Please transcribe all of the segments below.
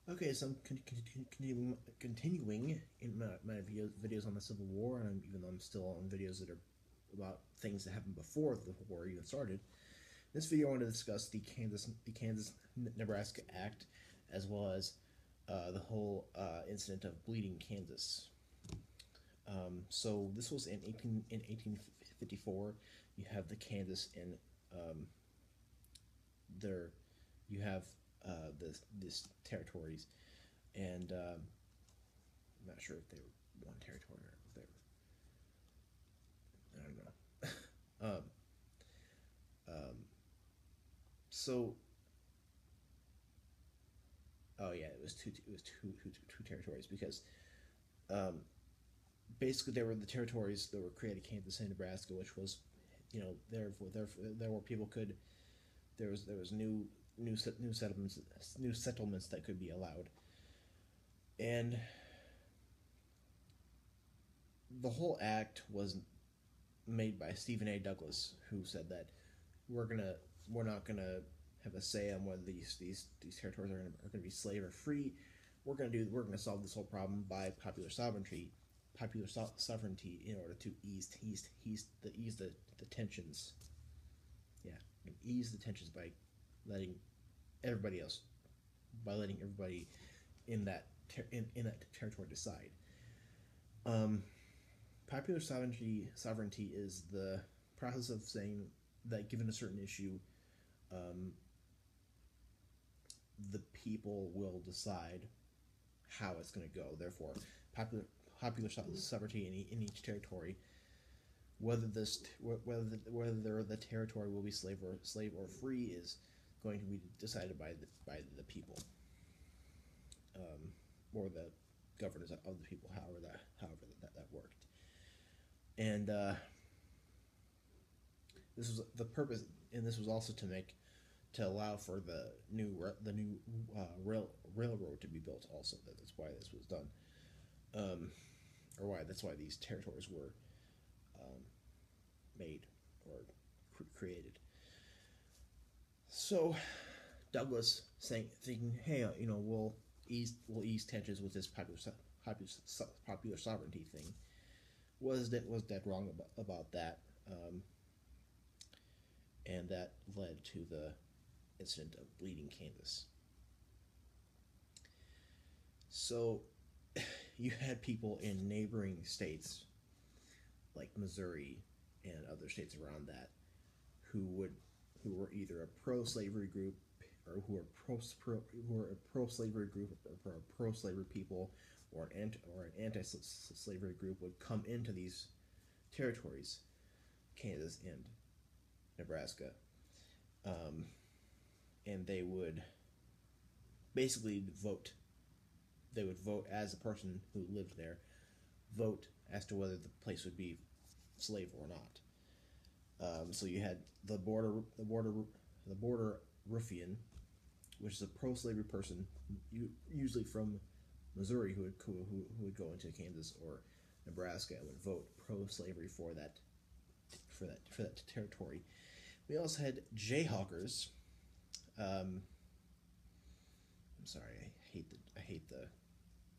Okay, so I'm continuing in my videos on the Civil War, and even though I'm still on videos that are about things that happened before the war even started. In this video, I want to discuss the Kansas Nebraska Act, as well as the whole incident of Bleeding Kansas. So this was in 1854. You have the Kansas and their you have this territories, and I'm not sure if they were one territory or if they were, I don't know. Um, so oh yeah, it was two territories because um, basically they were the territories that were created Kansas and Nebraska, which was there were people could there was new settlements that could be allowed, and the whole act was made by Stephen A. Douglas, who said that we're gonna we're not gonna have a say on whether these territories are gonna be slave or free. We're gonna solve this whole problem by popular sovereignty in order to ease the tensions. Yeah, ease the tensions letting everybody else letting everybody in that territory decide. Um, Popular sovereignty is the process of saying that given a certain issue, um, the people will decide how it's going to go. Therefore, popular popular sovereignty in each territory, whether the territory will be slave or free, is going to be decided by the people, um, or the governors of the people, however that worked. And this was the purpose, and this was also to allow for the new railroad to be built. Also, that's why this was done, um, or why that's why these territories were um, made or created. So Douglas thinking, hey, we'll ease tensions with this popular, popular sovereignty thing. Was dead wrong about that, and that led to the incident of Bleeding Kansas. So you had people in neighboring states like Missouri and other states around that who would who were either a pro-slavery group, or who were a pro-slavery group, or a pro-slavery people, or an anti-slavery group, would come into these territories, Kansas and Nebraska, um, and they would basically vote. They would vote as a person who lived there, vote as to whether the place would be slave or not. So you had the border ruffian, which is a pro-slavery person, usually from Missouri, who would go into Kansas or Nebraska and would vote pro-slavery for that territory. We also had Jayhawkers. I'm sorry, I hate the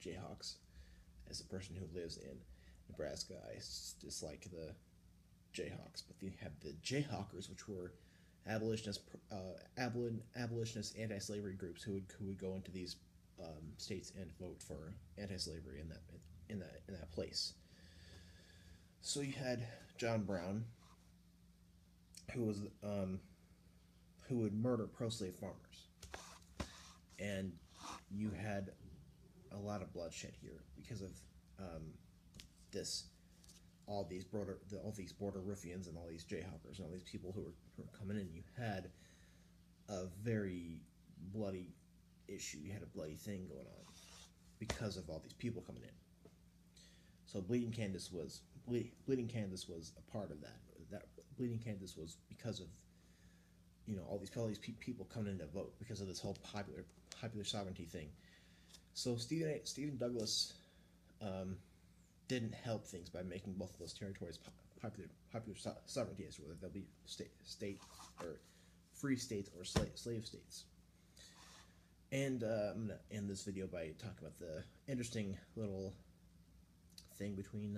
Jayhawks. As a person who lives in Nebraska, I dislike the Jayhawks. But they have the Jayhawkers, which were abolitionist anti-slavery groups who would go into these states and vote for anti-slavery in that place. So you had John Brown, who was who would murder pro-slave farmers, and you had a lot of bloodshed here because of um, this all these border ruffians and all these Jayhawkers and all these people who were coming in. You had a very bloody issue. You had a bloody thing going on because of all these people coming in. So Bleeding Kansas was a part of that. That Bleeding Kansas was because of all these people coming in to vote because of this whole popular sovereignty thing. So Stephen Douglas um, didn't help things by making both of those territories popular sovereignty, as whether they'll be state or free states or slave states. And I'm going to end this video by talking about the interesting little thing between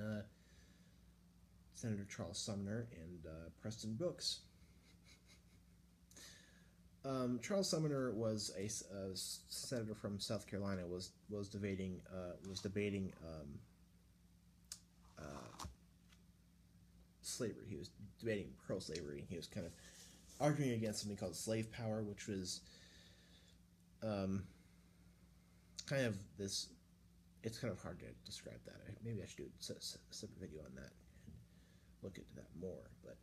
Senator Charles Sumner and Preston Brooks. Charles Sumner was a senator from South Carolina. Was debating slavery. He was debating pro-slavery. He was kind of arguing against something called slave power, which was kind of this. It's kind of hard to describe that. Maybe I should do a separate video on that and look into that more. But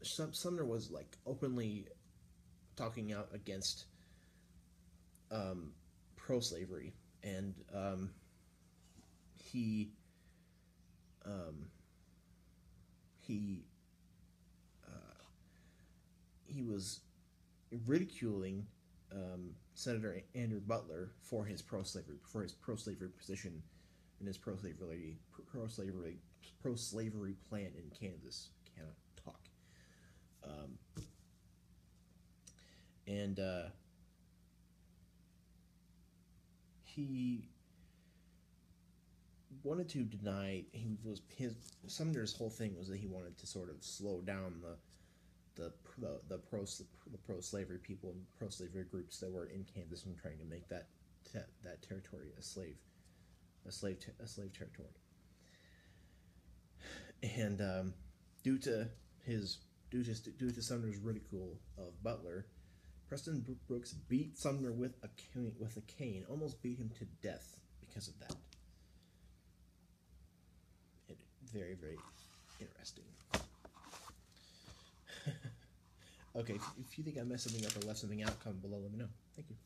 Sumner was like openly talking out against pro-slavery, and he was ridiculing Senator Andrew Butler for his pro-slavery position and his pro-slavery plan in Kansas. Cannot talk. And he wanted to deny. Sumner's whole thing was that he wanted to sort of slow down the pro-slavery people and pro-slavery groups that were in Kansas and trying to make that territory a slave territory. And due to Sumner's ridicule of Butler, Preston Brooks beat Sumner with a cane, almost beat him to death because of that. Very, very interesting. Okay, if you think I messed something up or left something out, comment below, let me know. Thank you.